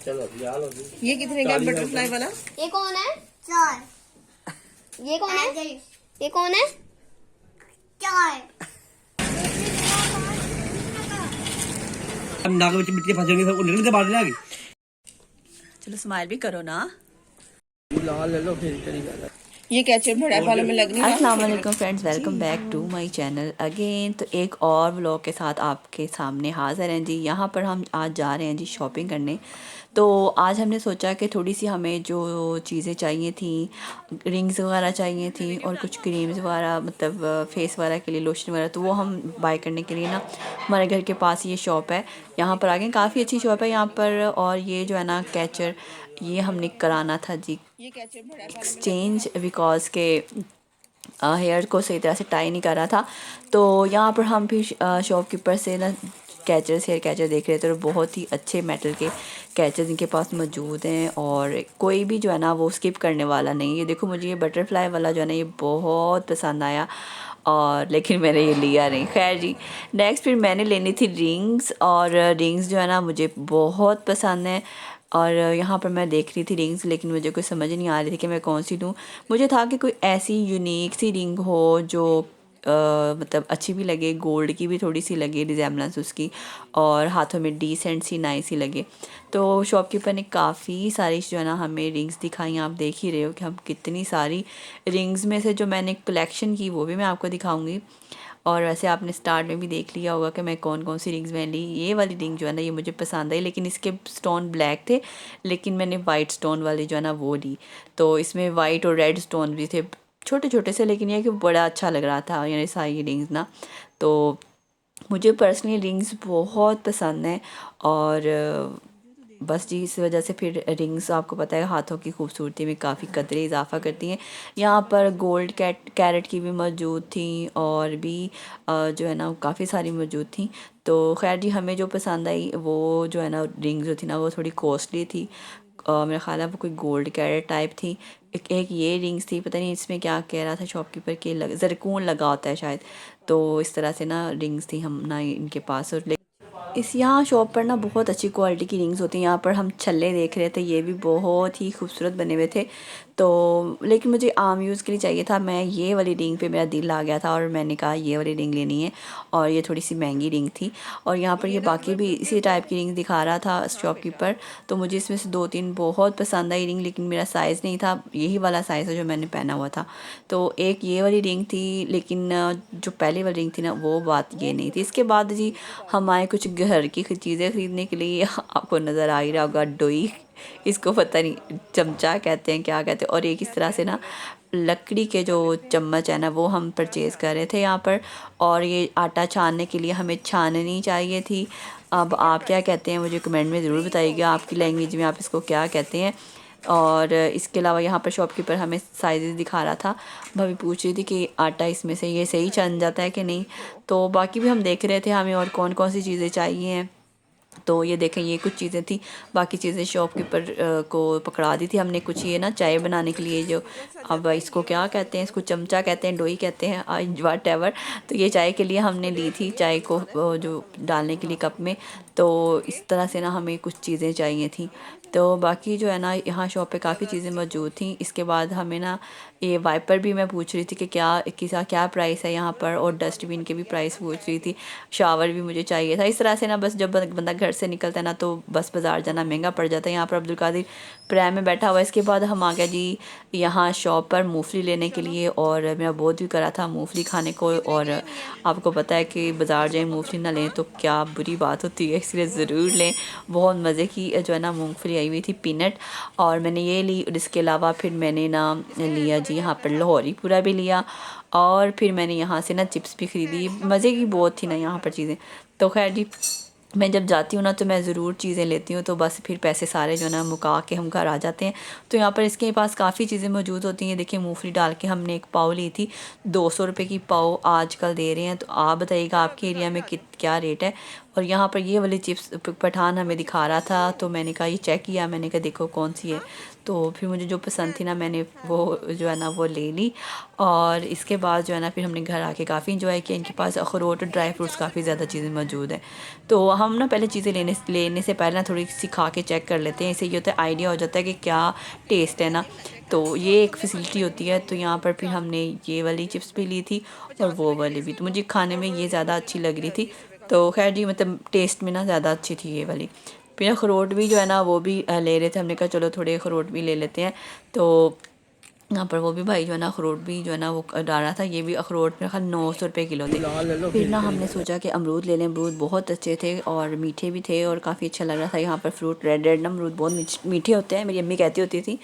चलो ये कितने का बटरफ्लाई वाला? ये कौन है? चार। ये कौन है? ये कौन है? चार। हम नाक में मिट्टी फंस गई, सब निकल के बाहर आ गई। चलो स्माइल भी करो ना। लाल ले लो फिर चली। ये कैचअप बड़ा बालों में लगनी है। अस्सलाम वालेकुम friends, welcome back to my channel again. तो एक और व्लॉग के साथ आपके सामने हाज़िर हैं जी। यहाँ पर हम आज जा रहे हैं जी शॉपिंग करने। तो आज हमने सोचा कि थोड़ी सी हमें जो चीज़ें चाहिए थी, रिंग्स वगैरह चाहिए थी और कुछ क्रीम्स वगैरह, मतलब फेस वगैरह के लिए लोशन वगैरह, तो वो हम बाय करने के लिए ना हमारे घर के पास ये शॉप है, यहाँ पर आ गए। काफ़ी अच्छी शॉप है यहाँ पर। और ये जो है ना कैचर, ये हमने कराना था जी एक्सचेंज, बिकॉज के हेयर को सही तरह से टाई नहीं कर रहा था। तो यहाँ पर हम फिर शॉपकीपर से ना कैचर्स, हेयर कैचर देख रहे थे और बहुत ही अच्छे मेटल के कैचर्स इनके पास मौजूद हैं और कोई भी जो है ना वो स्किप करने वाला नहीं। ये देखो, मुझे ये बटरफ्लाई वाला जो है ना ये बहुत पसंद आया, और लेकिन मैंने ये लिया नहीं। खैर जी, नेक्स्ट फिर मैंने लेनी थी रिंग्स, और रिंग्स जो है ना मुझे बहुत पसंद है। और यहाँ पर मैं देख रही थी रिंग्स, लेकिन मुझे कोई समझ नहीं आ रही थी कि मैं कौन सी लूँ। मुझे था कि कोई ऐसी यूनिक सी रिंग हो जो मतलब अच्छी भी लगे, गोल्ड की भी थोड़ी सी लगे रिजेम्बलेंस उसकी, और हाथों में डिसेंट सी नाइस सी लगे। तो शॉपकीपर ने काफ़ी सारी जो है ना हमें रिंग्स दिखाई। आप देख ही रहे हो कि हम कितनी सारी रिंग्स में से जो मैंने कलेक्शन की वो भी मैं आपको दिखाऊंगी। और वैसे आपने स्टार्ट में भी देख लिया होगा कि मैं कौन कौन सी रिंग्स मैंने ली। ये वाली रिंग जो है ना ये मुझे पसंद आई, लेकिन इसके स्टोन ब्लैक थे, लेकिन मैंने वाइट स्टोन वाली जो है ना वो ली। तो इसमें वाइट और रेड स्टोन भी थे, छोटे छोटे से, लेकिन ये कि बड़ा अच्छा लग रहा था यानी सारी रिंग्स ना। तो मुझे पर्सनली रिंग्स बहुत पसंद है। और बस जी, इस वजह से फिर रिंग्स, आपको पता है, हाथों की खूबसूरती में काफ़ी कदरें इजाफ़ा करती हैं। यहाँ पर गोल्ड कैरेट की भी मौजूद थी, और भी जो है ना काफ़ी सारी मौजूद थी। तो खैर जी, हमें जो पसंद आई वो जो है ना रिंग्स जो थी ना वो थोड़ी कॉस्टली थी। मेरा ख्याल है वो कोई गोल्ड कैरेट टाइप थी। एक ये रिंग्स थी, पता नहीं इसमें क्या कह रहा था शॉपकीपर के, ज़रकून लगा होता है शायद। तो इस तरह से ना रिंग्स थी हम ना इनके पास। और इस यहाँ शॉप पर ना बहुत अच्छी क्वालिटी की रिंग्स होती हैं। यहाँ पर हम छल्ले देख रहे थे, ये भी बहुत ही खूबसूरत बने हुए थे। तो लेकिन मुझे आम यूज़ के लिए चाहिए था, मैं ये वाली रिंग पे मेरा दिल आ गया था और मैंने कहा ये वाली रिंग लेनी है। और ये थोड़ी सी महंगी रिंग थी। और यहाँ पर ये बाकी भी इसी टाइप की रिंग दिखा रहा था शॉपकीपर। तो मुझे इसमें से 2-3 बहुत पसंद आई रिंग, लेकिन मेरा साइज़ नहीं था, यही वाला साइज़ है जो मैंने पहना हुआ था। तो एक ये वाली रिंग थी, लेकिन जो पहली वाली रिंग थी ना वो बात ये नहीं थी। इसके बाद जी हम आए कुछ घर की चीज़ें ख़रीदने के लिए। आपको नज़र आ ही रहा होगा डोई, इसको पता नहीं चमचा कहते हैं क्या कहते हैं। और एक इस तरह से ना लकड़ी के जो चम्मच है ना वो हम परचेज़ कर रहे थे यहाँ पर। और ये आटा छानने के लिए हमें छाननी चाहिए थी। अब आप क्या कहते हैं मुझे कमेंट में ज़रूर बताइएगा, आपकी लैंग्वेज में आप इसको क्या कहते हैं। और इसके अलावा यहाँ पर शॉपकीपर हमें साइज़ दिखा रहा था। भाभी पूछ रही थी कि आटा इसमें से ये सही छन जाता है कि नहीं। तो बाकी भी हम देख रहे थे हमें और कौन कौन सी चीज़ें चाहिए हैं। तो ये देखें, ये कुछ चीज़ें थी, बाकी चीज़ें शॉपकीपर को पकड़ा दी थी हमने। कुछ ये ना चाय बनाने के लिए जो, अब इसको क्या कहते हैं, इसको चमचा कहते हैं, डोई कहते हैं, वट एवर। तो ये चाय के लिए हमने ली थी, चाय को जो डालने के लिए कप में। तो इस तरह से ना हमें कुछ चीज़ें चाहिए थी। तो बाकी जो है ना यहाँ शॉप पे काफ़ी चीज़ें मौजूद थी। इसके बाद हमें ना ये वाइपर भी मैं पूछ रही थी कि क्या प्राइस है यहाँ पर, और डस्टबिन के भी प्राइस पूछ रही थी। शावर भी मुझे चाहिए था। इस तरह से ना बस जब बंदा घर से निकलता है ना तो बस बाज़ार जाना महंगा पड़ जाता है। यहाँ पर अब्दुल कादिर प्राइम में बैठा हुआ है। इसके बाद हम आ गए जी यहाँ शॉप पर मूँगफली लेने के लिए, और मेरा बहुत भी करा था मूँगफली खाने को। और आपको पता है कि बाज़ार जाए मूँगफली ना लें तो क्या बुरी बात होती है, इसलिए ज़रूर लें। बहुत मज़े की जो है ना मूँगफली आई हुई थी, पीनट। और मैंने ये ली, और इसके अलावा फिर मैंने ना लिया जी यहाँ पर लाहौरी पूरा भी लिया। और फिर मैंने यहाँ से ना चिप्स भी ख़रीदी। मज़े की बहुत थी ना यहाँ पर चीज़ें। तो खैर जी, मैं जब जाती हूँ ना तो मैं ज़रूर चीज़ें लेती हूँ, तो बस फिर पैसे सारे जो है ना मुका के हम घर आ जाते हैं। तो यहाँ पर इसके पास काफ़ी चीज़ें मौजूद होती हैं। देखिए, मूंगफली डाल के हमने एक पाव ली थी, 200 रुपये की पाव आजकल दे रहे हैं। तो आप बताइएगा आपके एरिया में क्या रेट है। और यहाँ पर ये वाली चिप्स पठान हमें दिखा रहा था, तो मैंने कहा ये चेक किया, मैंने कहा देखो कौन सी है। तो फिर मुझे जो पसंद थी ना मैंने वो जो है ना वो ले ली। और इसके बाद जो है ना फिर हमने घर आके काफ़ी इंजॉय किया। इनके पास अखरोट और ड्राई फ्रूट्स काफ़ी ज़्यादा चीज़ें मौजूद हैं। तो हम ना पहले चीज़ें लेने से पहले ना थोड़ी सी खा के चेक कर लेते हैं, इससे ये होता है आइडिया हो जाता है कि क्या टेस्ट है ना। तो ये एक फैसिलिटी होती है। तो यहाँ पर फिर हमने ये वाली चिप्स भी ली थी और वो वाली भी। तो मुझे खाने में ये ज़्यादा अच्छी लग रही थी। तो खैर जी मतलब टेस्ट में ना ज़्यादा अच्छी थी ये वाली। फिर अखरोट भी जो है ना वो भी ले रहे थे, हमने कहा चलो थोड़े अखरोट भी ले लेते हैं। तो यहाँ पर वो भी भाई जो है ना अखरोट भी जो है ना वो डाला था। ये भी अखरोट मेरे ख्याल 900 रुपये किलो थे। फिर ना हमने सोचा कि अमरूद ले लें। अमरूद बहुत अच्छे थे और मीठे भी थे और काफ़ी अच्छा लग रहा था। यहाँ पर फ्रूट रेड ना अमरूद बहुत मीठे होते हैं, मेरी अम्मी कहती होती थी।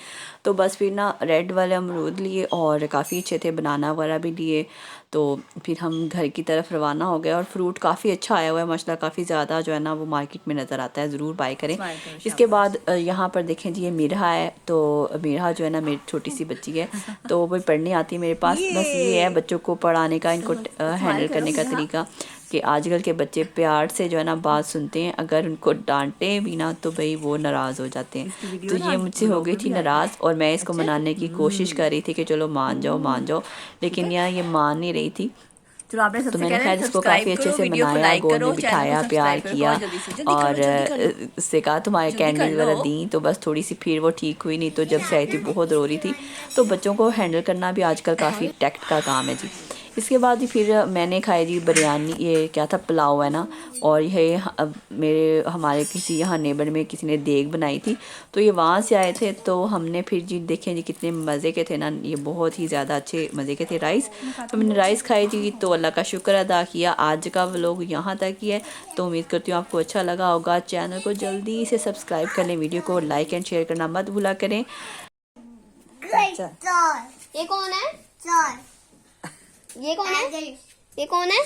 तो बस फिर ना रेड वाले अमरूद लिए और काफ़ी अच्छे थे, बनाना वगैरह भी लिए। तो फिर हम घर की तरफ रवाना हो गए और फ्रूट काफ़ी अच्छा आया हुआ है माशाल्लाह, काफ़ी ज़्यादा जो है ना वो मार्केट में नज़र आता है, ज़रूर बाय करें। इसके बाद यहाँ पर देखें जी ये मीरा है। तो मीरा जो है ना मेरी छोटी सी बच्ची है, तो वो पढ़ने आती है मेरे पास। बस ये है बच्चों को पढ़ाने का, इनको हैंडल करने का तरीका कि आजकल के बच्चे प्यार से जो है ना बात सुनते हैं, अगर उनको डांटे भी ना तो भाई वो नाराज़ हो जाते हैं। तो ये मुझसे हो गई थी नाराज़ और मैं इसको मनाने की कोशिश कर रही थी कि चलो मान जाओ, लेकिन यार ये मान नहीं रही थी। चलो आपने तो सबसे मैंने खैर इसको काफ़ी अच्छे से मनाया, गोद में बिठाया, प्यार किया और उससे कहा तुम्हारे कैंडल वगैरह दी। तो बस थोड़ी सी फिर वो ठीक हुई, नहीं तो जब से आई थी बहुत रो रही थी। तो बच्चों को हैंडल करना भी आजकल काफ़ी टैक्ट का काम है जी। इसके बाद ही फिर मैंने खाई जी बिरयानी, ये क्या था पुलाव है ना। और ये हमारे किसी यहाँ नेबर में किसी ने देग बनाई थी, तो ये वहाँ से आए थे। तो हमने फिर जी देखें जी कितने मज़े के थे ना, ये बहुत ही ज़्यादा अच्छे मज़े के थे राइस। तो मैंने राइस खाई जी, तो अल्लाह का शुक्र अदा किया। आज का व्लॉग यहाँ तक ही है। तो उम्मीद करती हूँ आपको अच्छा लगा होगा। चैनल को जल्दी से सब्सक्राइब कर लें, वीडियो को लाइक एंड शेयर करना मत भूला करें। ये कौन है? ये कौन है? ये कौन है?